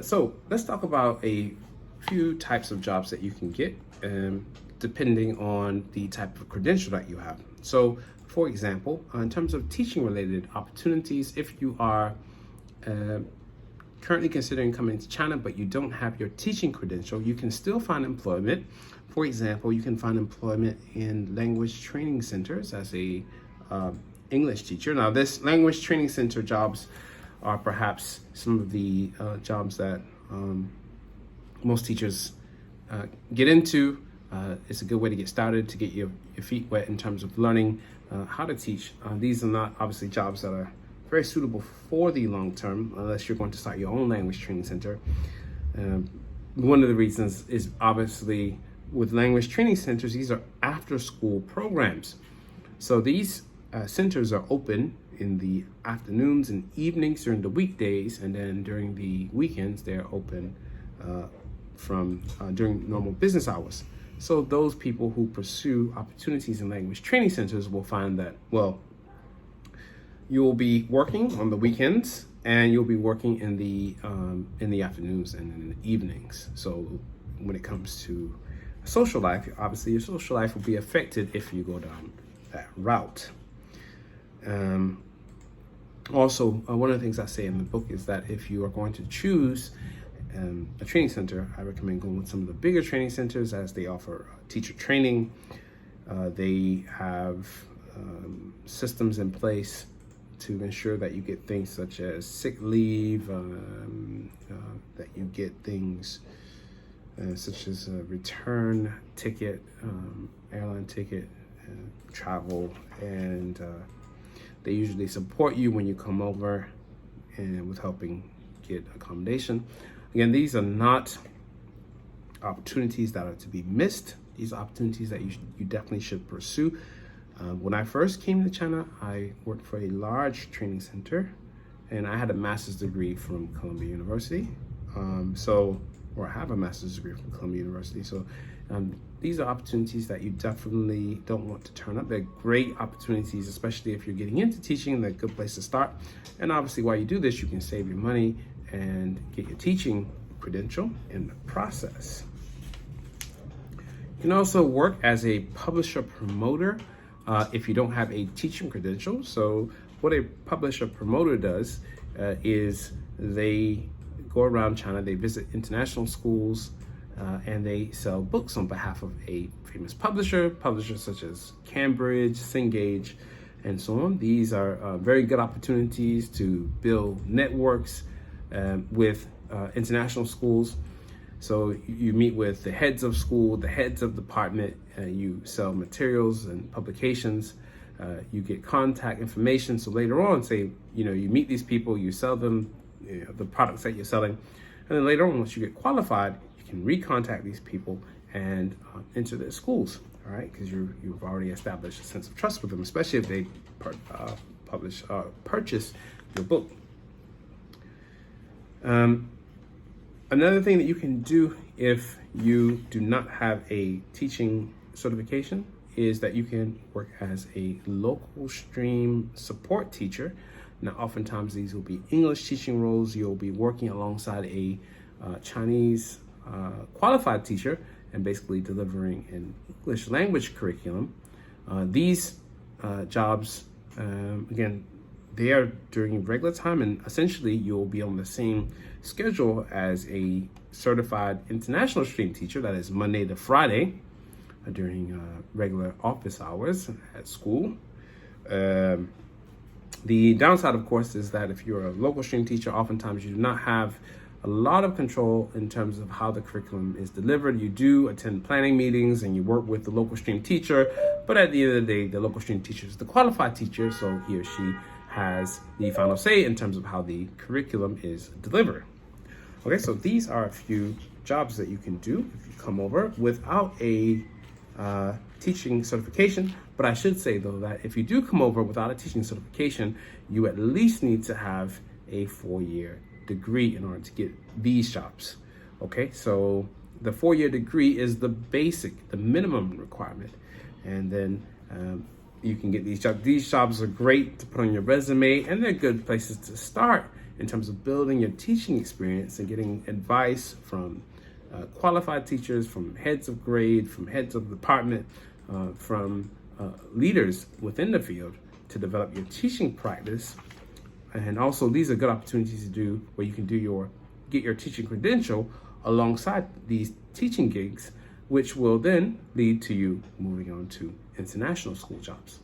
So let's talk about a few types of jobs that you can get depending on the type of credential that you have. So for example, in terms of teaching related opportunities, if you are currently considering coming to China but you don't have your teaching credential, you can still find employment. For example, you can find employment in language training centers as a English teacher. Now, this language training center jobs are perhaps some of the jobs that most teachers get into. It's a good way to get started, to get your feet wet in terms of learning how to teach. These are not obviously jobs that are very suitable for the long term unless you're going to start your own language training center. One of the reasons is obviously with language training centers, these are after school programs. So these centers are open in the afternoons and evenings during the weekdays, and then during the weekends, they're open during normal business hours. So those people who pursue opportunities in language training centers will find that, well, you'll be working on the weekends and you'll be working in the afternoons and in the evenings. So when it comes to social life, obviously your social life will be affected if you go down that route. Also, one of the things I say in the book is that if you are going to choose a training center, I recommend going with some of the bigger training centers as they offer teacher training. They have systems in place to ensure that you get things such as sick leave, that you get things such as a return ticket, airline ticket, travel, and they usually support you when you come over and with helping get accommodation. Again, these are not opportunities that are to be missed. These are opportunities that you definitely should pursue. When I first came to China, I worked for a large training center, and I had a master's degree from Columbia University. Or I have a master's degree from Columbia University. So these are opportunities that you definitely don't want to turn up. They're great opportunities, especially if you're getting into teaching. They're a good place to start. And obviously, while you do this, you can save your money and get your teaching credential in the process. You can also work as a publisher promoter if you don't have a teaching credential. So what a publisher promoter does is they go around China, they visit international schools, and they sell books on behalf of a famous publishers such as Cambridge, Cengage, and so on. These are very good opportunities to build networks with international schools. So you meet with the heads of school, the heads of department, you sell materials and publications, you get contact information. So later on, say, you meet these people, you sell them the products that you're selling, and then later on, once you get qualified, you can recontact these people and enter their schools, all right? Because you've already established a sense of trust with them, especially if they purchase your book. Another thing that you can do if you do not have a teaching certification is that you can work as a local stream support teacher. Now, oftentimes these will be English teaching roles. You'll be working alongside a Chinese qualified teacher and basically delivering an English language curriculum. These jobs, again, they are during regular time, and essentially you'll be on the same schedule as a certified international stream teacher. That is Monday to Friday during regular office hours at school. The downside, of course, is that if you're a local stream teacher, oftentimes you do not have a lot of control in terms of how the curriculum is delivered. You do attend planning meetings and you work with the local stream teacher, but at the end of the day, the local stream teacher is the qualified teacher, so he or she has the final say in terms of how the curriculum is delivered. Okay, so these are a few jobs that you can do if you come over without a teaching certification. But I should say, though, that if you do come over without a teaching certification, you at least need to have a 4-year degree in order to get these jobs. Okay, so the 4-year degree is the minimum requirement. And then you can get these jobs. These jobs are great to put on your resume, and they're good places to start in terms of building your teaching experience and getting advice from qualified teachers, from heads of grade, from heads of department, from leaders within the field to develop your teaching practice. And also, these are good opportunities to do where you can get your teaching credential alongside these teaching gigs, which will then lead to you moving on to international school jobs.